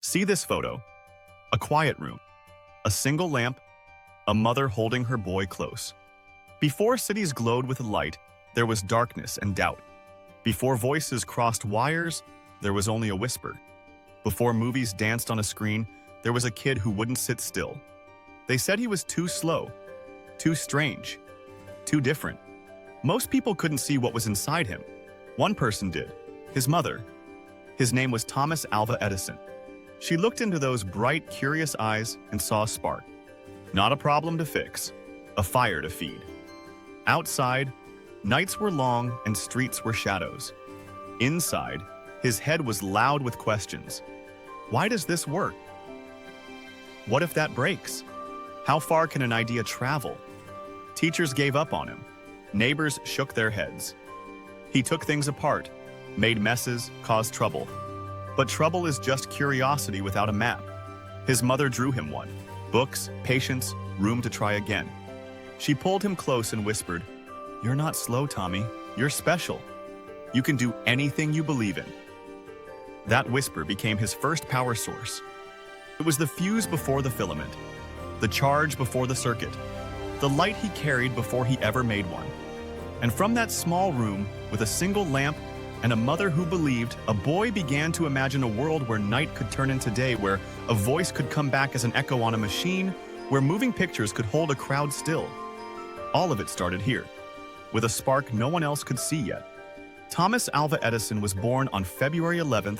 See this photo. A quiet room. A single lamp. A mother holding her boy close. Before cities glowed with light, there was darkness and doubt. Before voices crossed wires, there was only a whisper. Before movies danced on a screen, there was a kid who wouldn't sit still. They said he was too slow, too strange, too different. Most people couldn't see what was inside him. One person did, his mother. His name was Thomas Alva Edison. She looked into those bright, curious eyes and saw a spark. Not a problem to fix, a fire to feed. Outside, nights were long and streets were shadows. Inside, his head was loud with questions. Why does this work? What if that breaks? How far can an idea travel? Teachers gave up on him. Neighbors shook their heads. He took things apart, made messes, caused trouble. But trouble is just curiosity without a map. His mother drew him one. Books, patience, room to try again. She pulled him close and whispered, "You're not slow, Tommy. You're special. You can do anything you believe in." That whisper became his first power source. It was the fuse before the filament, the charge before the circuit, the light he carried before he ever made one. And from that small room, with a single lamp and a mother who believed, a boy began to imagine a world where night could turn into day, where a voice could come back as an echo on a machine, where moving pictures could hold a crowd still. All of it started here, with a spark no one else could see yet. Thomas Alva Edison was born on February 11,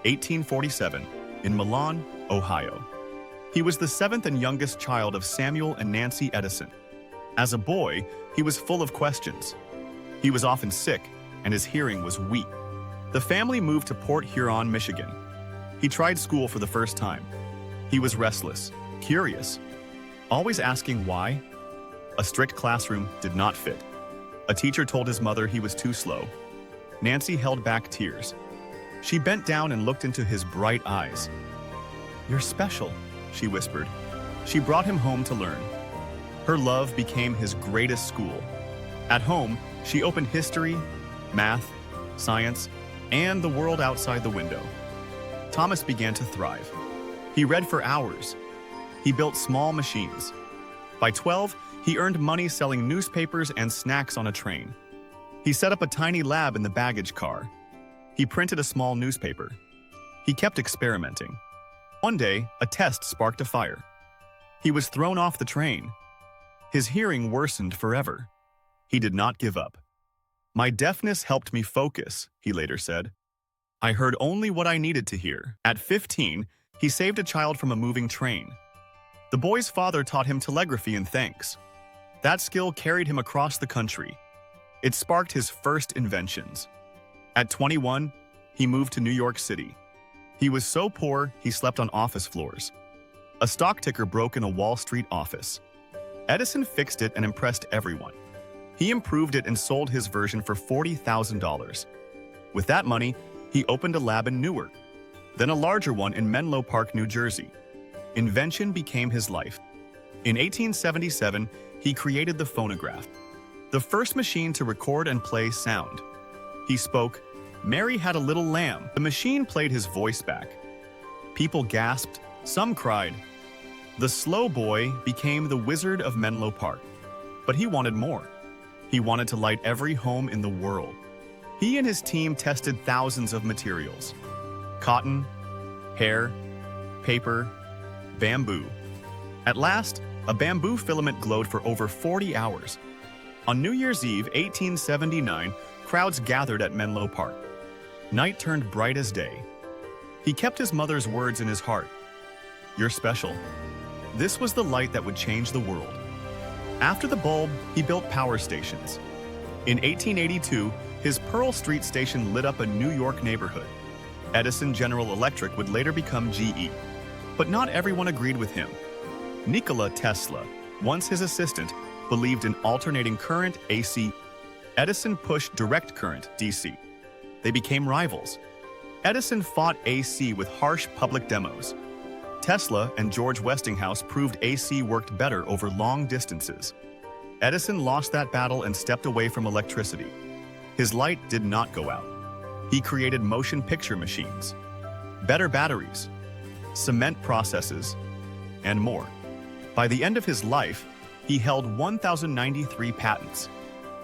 1847, in Milan, Ohio. He was the seventh and youngest child of Samuel and Nancy Edison. As a boy, he was full of questions. He was often sick, and his hearing was weak. The family moved to Port Huron, Michigan. He tried school for the first time. He was restless, curious, always asking why. A strict classroom did not fit. A teacher told his mother he was too slow. Nancy held back tears. She bent down and looked into his bright eyes. "You're special," she whispered. She brought him home to learn. Her love became his greatest school. At home, she opened history, math, science, and the world outside the window. Thomas began to thrive. He read for hours. He built small machines. By 12, he earned money selling newspapers and snacks on a train. He set up a tiny lab in the baggage car. He printed a small newspaper. He kept experimenting. One day, a test sparked a fire. He was thrown off the train. His hearing worsened forever. He did not give up. "My deafness helped me focus," he later said. "I heard only what I needed to hear." At 15, he saved a child from a moving train. The boy's father taught him telegraphy and thanks. That skill carried him across the country. It sparked his first inventions. At 21, he moved to New York City. He was so poor, he slept on office floors. A stock ticker broke in a Wall Street office. Edison fixed it and impressed everyone. He improved it and sold his version for $40,000. With that money, he opened a lab in Newark, then a larger one in Menlo Park, New Jersey. Invention became his life. In 1877, he created the phonograph, the first machine to record and play sound. He spoke, "Mary had a little lamb." The machine played his voice back. People gasped, some cried. The slow boy became the Wizard of Menlo Park. But he wanted more. He wanted to light every home in the world. He and his team tested thousands of materials: cotton, hair, paper, bamboo. At last, a bamboo filament glowed for over 40 hours. On New Year's Eve, 1879, crowds gathered at Menlo Park. Night turned bright as day. He kept his mother's words in his heart. "You're special." This was the light that would change the world. After the bulb, he built power stations. In 1882, his Pearl Street station lit up a New York neighborhood. Edison General Electric would later become GE. But not everyone agreed with him. Nikola Tesla, once his assistant, believed in alternating current, AC. Edison pushed direct current, DC. They became rivals. Edison fought AC with harsh public demos. Tesla and George Westinghouse proved AC worked better over long distances. Edison lost that battle and stepped away from electricity. His light did not go out. He created motion picture machines, better batteries, cement processes, and more. By the end of his life, he held 1,093 patents.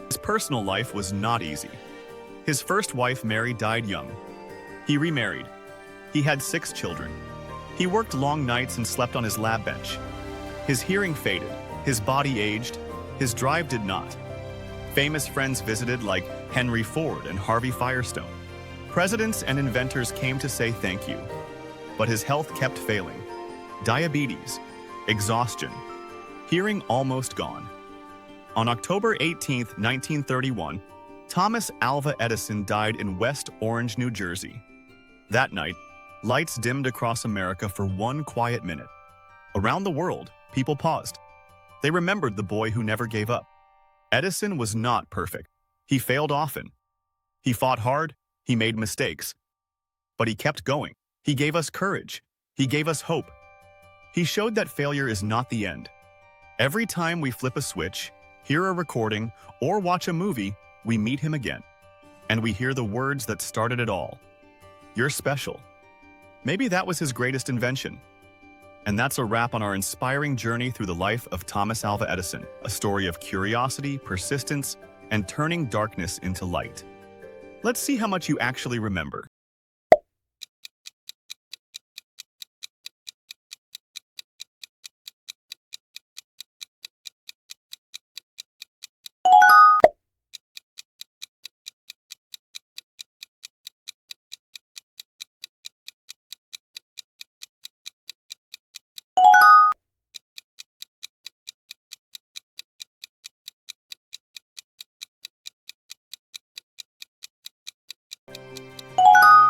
His personal life was not easy. His first wife, Mary, died young. He remarried. He had 6 children. He worked long nights and slept on his lab bench. His hearing faded, his body aged, his drive did not. Famous friends visited like Henry Ford and Harvey Firestone. Presidents and inventors came to say thank you. But his health kept failing. Diabetes, exhaustion, hearing almost gone. On October 18, 1931, Thomas Alva Edison died in West Orange, New Jersey. That night, lights dimmed across America for one quiet minute. Around the world, people paused. They remembered the boy who never gave up. Edison was not perfect. He failed often. He fought hard. He made mistakes. But he kept going. He gave us courage. He gave us hope. He showed that failure is not the end. Every time we flip a switch, hear a recording, or watch a movie, we meet him again. And we hear the words that started it all. You're special. Maybe that was his greatest invention. And that's a wrap on our inspiring journey through the life of Thomas Alva Edison, a story of curiosity, persistence, and turning darkness into light. Let's see how much you actually remember.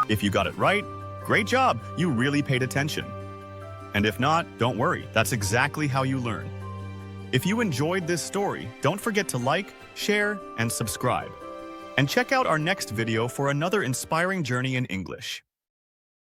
If you got it right, great job, you really paid attention. And if not, don't worry, that's exactly how you learn. If you enjoyed this story, don't forget to like, share, and subscribe. And check out our next video for another inspiring journey in English.